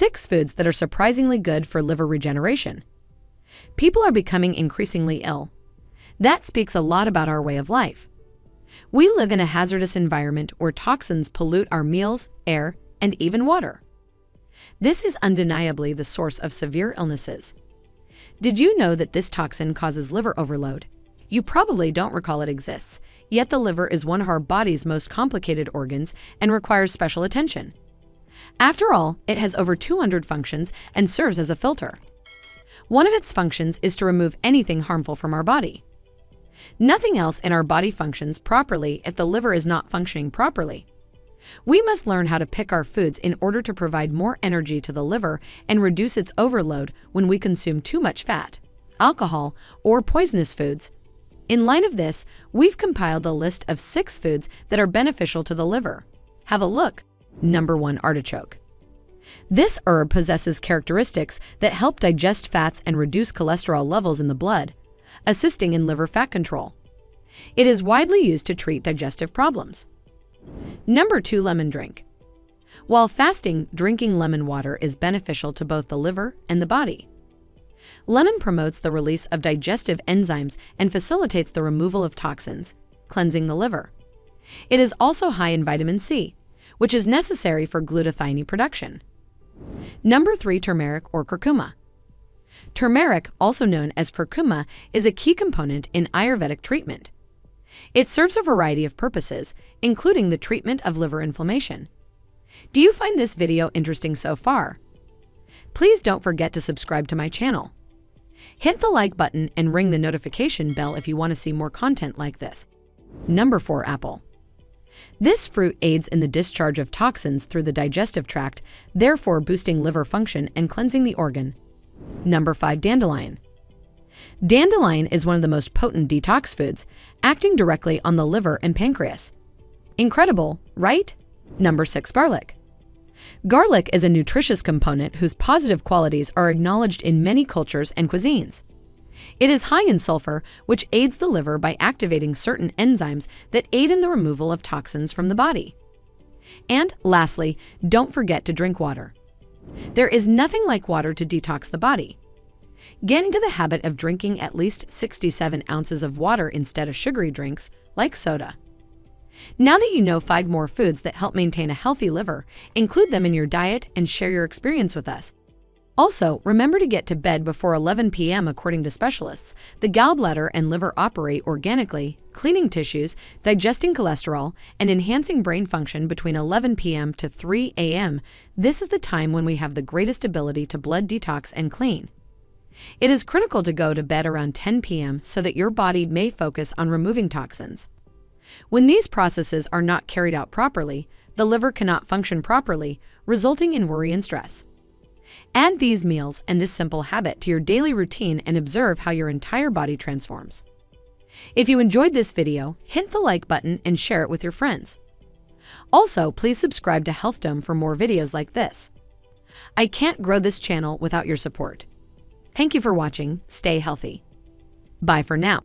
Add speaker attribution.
Speaker 1: 6 foods that are surprisingly good for liver regeneration. People are becoming increasingly ill. That speaks a lot about our way of life. We live in a hazardous environment where toxins pollute our meals, air, and even water. This is undeniably the source of severe illnesses. Did you know that this toxin causes liver overload? You probably don't recall it exists, yet the liver is one of our body's most complicated organs and requires special attention. After all, it has over 200 functions and serves as a filter. One of its functions is to remove anything harmful from our body. Nothing else in our body functions properly if the liver is not functioning properly. We must learn how to pick our foods in order to provide more energy to the liver and reduce its overload when we consume too much fat, alcohol, or poisonous foods. In line of this, we've compiled a list of 6 foods that are beneficial to the liver. Have a look. Number 1. Artichoke. This herb possesses characteristics that help digest fats and reduce cholesterol levels in the blood, assisting in liver fat control. It is widely used to treat digestive problems. Number 2. Lemon drink. While fasting, drinking lemon water is beneficial to both the liver and the body. Lemon promotes the release of digestive enzymes and facilitates the removal of toxins, cleansing the liver. It is also high in vitamin C, which is necessary for glutathione production. Number 3. Turmeric or curcuma. Turmeric, also known as curcuma, is a key component in Ayurvedic treatment. It serves a variety of purposes, including the treatment of liver inflammation. Do you find this video interesting so far? Please don't forget to subscribe to my channel. Hit the like button and ring the notification bell if you want to see more content like this. Number 4. Apple. This fruit aids in the discharge of toxins through the digestive tract, therefore boosting liver function and cleansing the organ. Number 5. Dandelion. Dandelion is one of the most potent detox foods, acting directly on the liver and pancreas. Incredible, right? Number 6. Garlic. Garlic is a nutritious component whose positive qualities are acknowledged in many cultures and cuisines. It is high in sulfur, which aids the liver by activating certain enzymes that aid in the removal of toxins from the body. And lastly, don't forget to drink water. There is nothing like water to detox the body. Get into the habit of drinking at least 67 ounces of water instead of sugary drinks, like soda. Now that you know 5 more foods that help maintain a healthy liver, include them in your diet and share your experience with us. Also, remember to get to bed before 11 p.m. According to specialists, the gallbladder and liver operate organically, cleaning tissues, digesting cholesterol, and enhancing brain function between 11 p.m. to 3 a.m. This is the time when we have the greatest ability to blood detox and clean. It is critical to go to bed around 10 p.m. so that your body may focus on removing toxins. When these processes are not carried out properly, the liver cannot function properly, resulting in worry and stress. Add these meals and this simple habit to your daily routine and observe how your entire body transforms. If you enjoyed this video, hit the like button and share it with your friends. Also, please subscribe to Healthdome for more videos like this. I can't grow this channel without your support. Thank you for watching. Stay healthy. Bye for now.